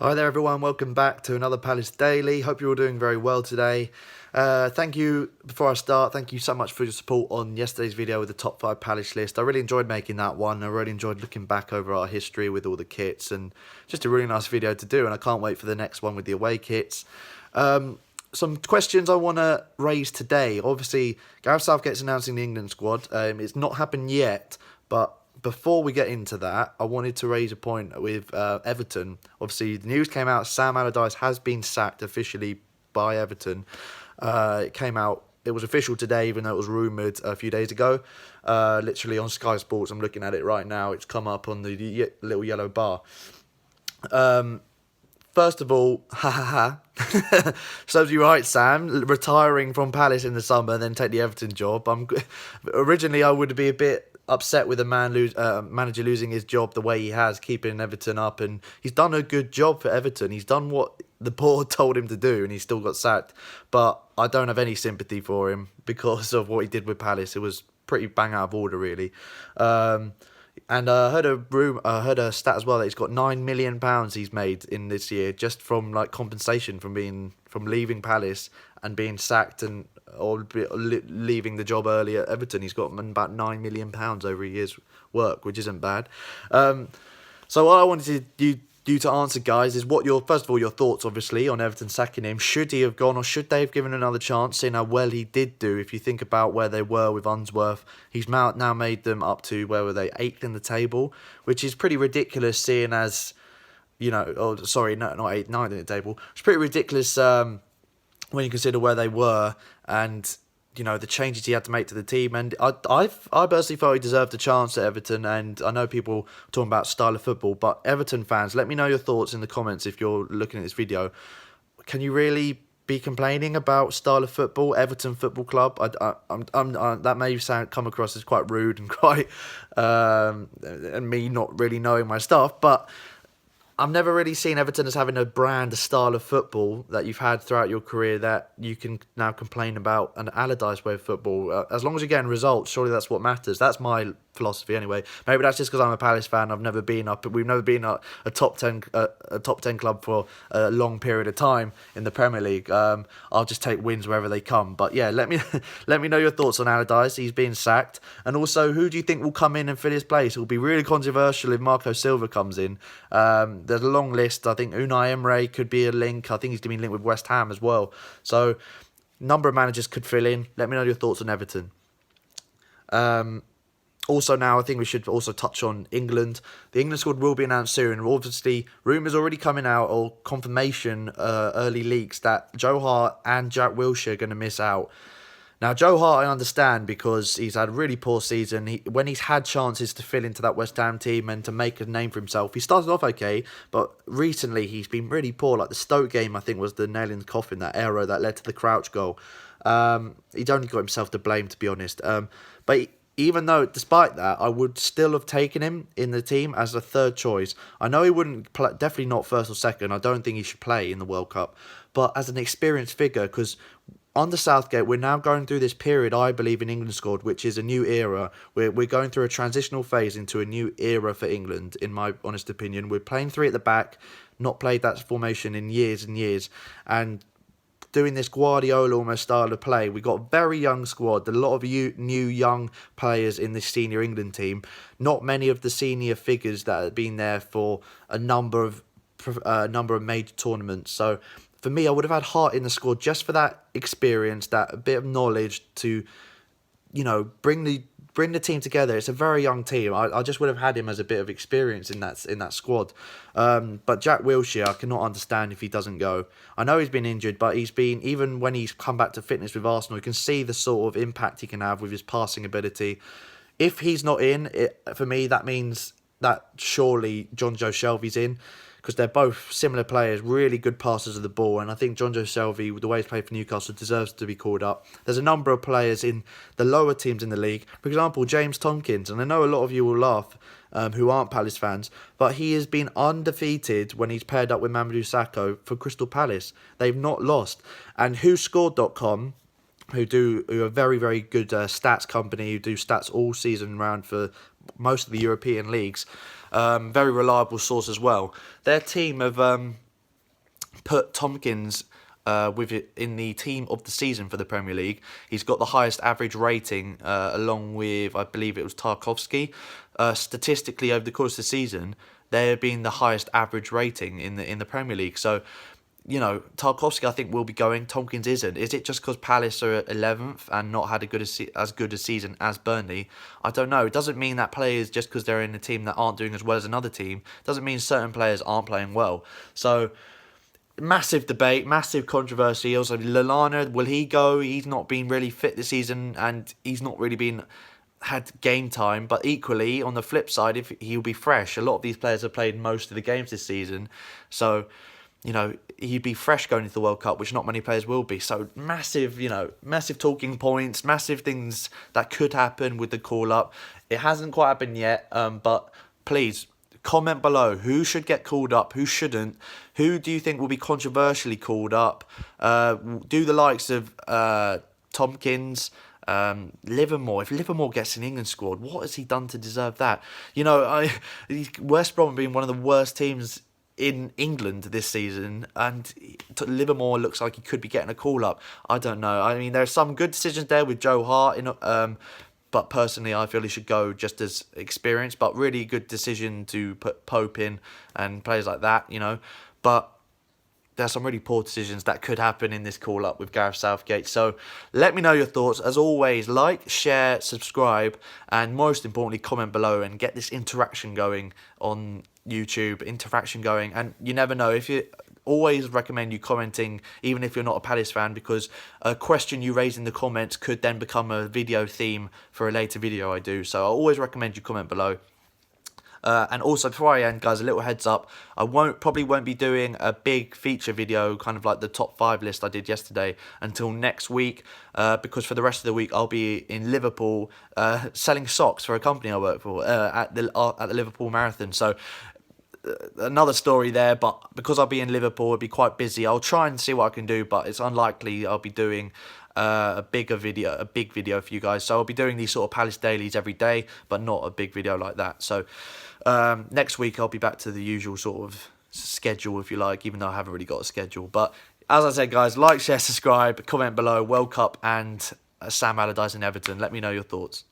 Hi there everyone, welcome back to another Palace Daily. Hope you're all doing very well today. Thank you, before I start, thank you so much for your support on yesterday's video with the top 5 Palace list. I really enjoyed making that one. I really enjoyed looking back over our history with all the kits, and just a really nice video to do, and I can't wait for the next one with the away kits. Some questions I want to raise today. Obviously, Gareth Southgate's announcing the England squad. It's not happened yet, but before we get into that, I wanted to raise a point with Everton. Obviously, the news came out, Sam Allardyce has been sacked officially by Everton. It came out, it was official today, even though it was rumoured a few days ago. Literally on Sky Sports, I'm looking at it right now, it's come up on the little yellow bar. First of all, serves you right, Sam, retiring from Palace in the summer and then take the Everton job. Originally, I would be a bit upset with a manager losing his job the way he has, keeping Everton up, and he's done a good job for Everton. He's done what the board told him to do, and he still got sacked. But I don't have any sympathy for him because of what he did with Palace. It was pretty bang out of order, really. And I heard a stat as well that he's got £9 million he's made in this year just from like compensation from leaving Palace and being sacked or leaving the job early at Everton. He's got about £9 million over a year's work, which isn't bad. So what I wanted you to answer, guys, is first of all your thoughts, obviously, on Everton sacking him. Should he have gone, or should they have given another chance, seeing how well he did do? If you think about where they were with Unsworth, he's now made them up to, where were they, 8th in the table, which is pretty ridiculous, seeing as, not 8th, 9th in the table. It's pretty ridiculous when you consider where they were and the changes he had to make to the team. And I personally felt he deserved a chance at Everton, and I know people talking about style of football, but Everton fans, let me know your thoughts in the comments if you're looking at this video. Can you really be complaining about style of football, Everton Football Club? That may come across as quite rude and quite and me not really knowing my stuff, but I've never really seen Everton as having a brand, a style of football that you've had throughout your career that you can now complain about an Allardyce way of football. As long as you're getting results, surely that's what matters. That's my philosophy anyway. Maybe that's just because I'm a Palace fan. We've never been a top 10 club for a long period of time in the Premier League. I'll just take wins wherever they come. But yeah, let me know your thoughts on Allardyce. He's being sacked, and also who do you think will come in and fill his place? It will be really controversial if Marco Silva comes in. There's a long list. I think Unai Emery could be a link. I think he's been linked with West Ham as well. So, number of managers could fill in. Let me know your thoughts on Everton. Also now, I think we should also touch on England. The England squad will be announced soon. Obviously, rumours already coming out, or confirmation, early leaks, that Joe Hart and Jack Wilshere are going to miss out. Now, Joe Hart, I understand, because he's had a really poor season. When he's had chances to fill into that West Ham team and to make a name for himself, he started off okay, but recently he's been really poor. Like the Stoke game, I think, was the nail in the coffin, that error that led to the Crouch goal. He's only got himself to blame, to be honest. But even though, despite that, I would still have taken him in the team as a third choice. I know he wouldn't play, definitely not first or second. I don't think he should play in the World Cup. But as an experienced figure, because under Southgate, we're now going through this period, I believe, in England squad, which is a new era. We're going through a transitional phase into a new era for England, in my honest opinion. We're playing 3 at the back, not played that formation in years and years, and doing this Guardiola almost style of play. We got a very young squad, a lot of new young players in this senior England team. Not many of the senior figures that have been there for a number of major tournaments. So for me, I would have had Hart in the squad just for that experience, that bit of knowledge to, bring the team together. It's a very young team. I just would have had him as a bit of experience in that squad. But Jack Wilshere, I cannot understand if he doesn't go. I know he's been injured, but even when he's come back to fitness with Arsenal, you can see the sort of impact he can have with his passing ability. If he's not in, for me, that means that surely Jonjo Shelvey's in, because they're both similar players, really good passers of the ball, and I think Jonjo Shelvey, the way he's played for Newcastle, deserves to be called up. There's a number of players in the lower teams in the league, for example, James Tompkins, and I know a lot of you will laugh who aren't Palace fans, but he has been undefeated when he's paired up with Mamadou Sakho for Crystal Palace. They've not lost. And WhoScored.com, who are very, very good stats company, who do stats all season round for most of the European leagues, very reliable source as well. Their team have put Tompkins with it in the team of the season for the Premier League. He's got the highest average rating, along with, I believe it was Tarkowski. Statistically, over the course of the season, they're being the highest average rating in the Premier League. So, you know, Tarkowski, I think, will be going. Tompkins isn't. Is it just because Palace are 11th and not had as good a season as Burnley? I don't know. It doesn't mean that players, just because they're in a team that aren't doing as well as another team, doesn't mean certain players aren't playing well. So, massive debate, massive controversy. Also, Lallana, will he go? He's not been really fit this season, and he's not really been had game time. But equally, on the flip side, if he'll be fresh, a lot of these players have played most of the games this season, so you know he'd be fresh going into the World Cup, which not many players will be. So massive, massive talking points, massive things that could happen with the call up. It hasn't quite happened yet, but please comment below who should get called up, who shouldn't. Who do you think will be controversially called up? Do the likes of Tompkins, Livermore. If Livermore gets an England squad, what has he done to deserve that? West Brom being one of the worst teams in England this season, and Livermore looks like he could be getting a call up. I don't know. I mean, there are some good decisions there with Joe Hart but personally, I feel he should go just as experienced. But really good decision to put Pope in and players like that, But there's some really poor decisions that could happen in this call-up with Gareth Southgate. So let me know your thoughts. As always, like, share, subscribe, and most importantly, comment below and get this interaction going on YouTube. And you never know, if you... Always recommend you commenting, even if you're not a Palace fan, because a question you raise in the comments could then become a video theme for a later video I do. So I always recommend you comment below. And also, before I end, guys, a little heads up. I probably won't be doing a big feature video, kind of like the top 5 list I did yesterday, until next week. Because for the rest of the week, I'll be in Liverpool selling socks for a company I work for at the Liverpool Marathon. So another story there, but because I'll be in Liverpool, it'll be quite busy. I'll try and see what I can do, but it's unlikely I'll be doing a big video for you guys. So I'll be doing these sort of Palace dailies every day, but not a big video like that. So next week I'll be back to the usual sort of schedule, if you like, even though I haven't really got a schedule. But as I said, guys, like, share, subscribe, comment below. World Cup and Sam Allardyce and Everton. Let me know your thoughts.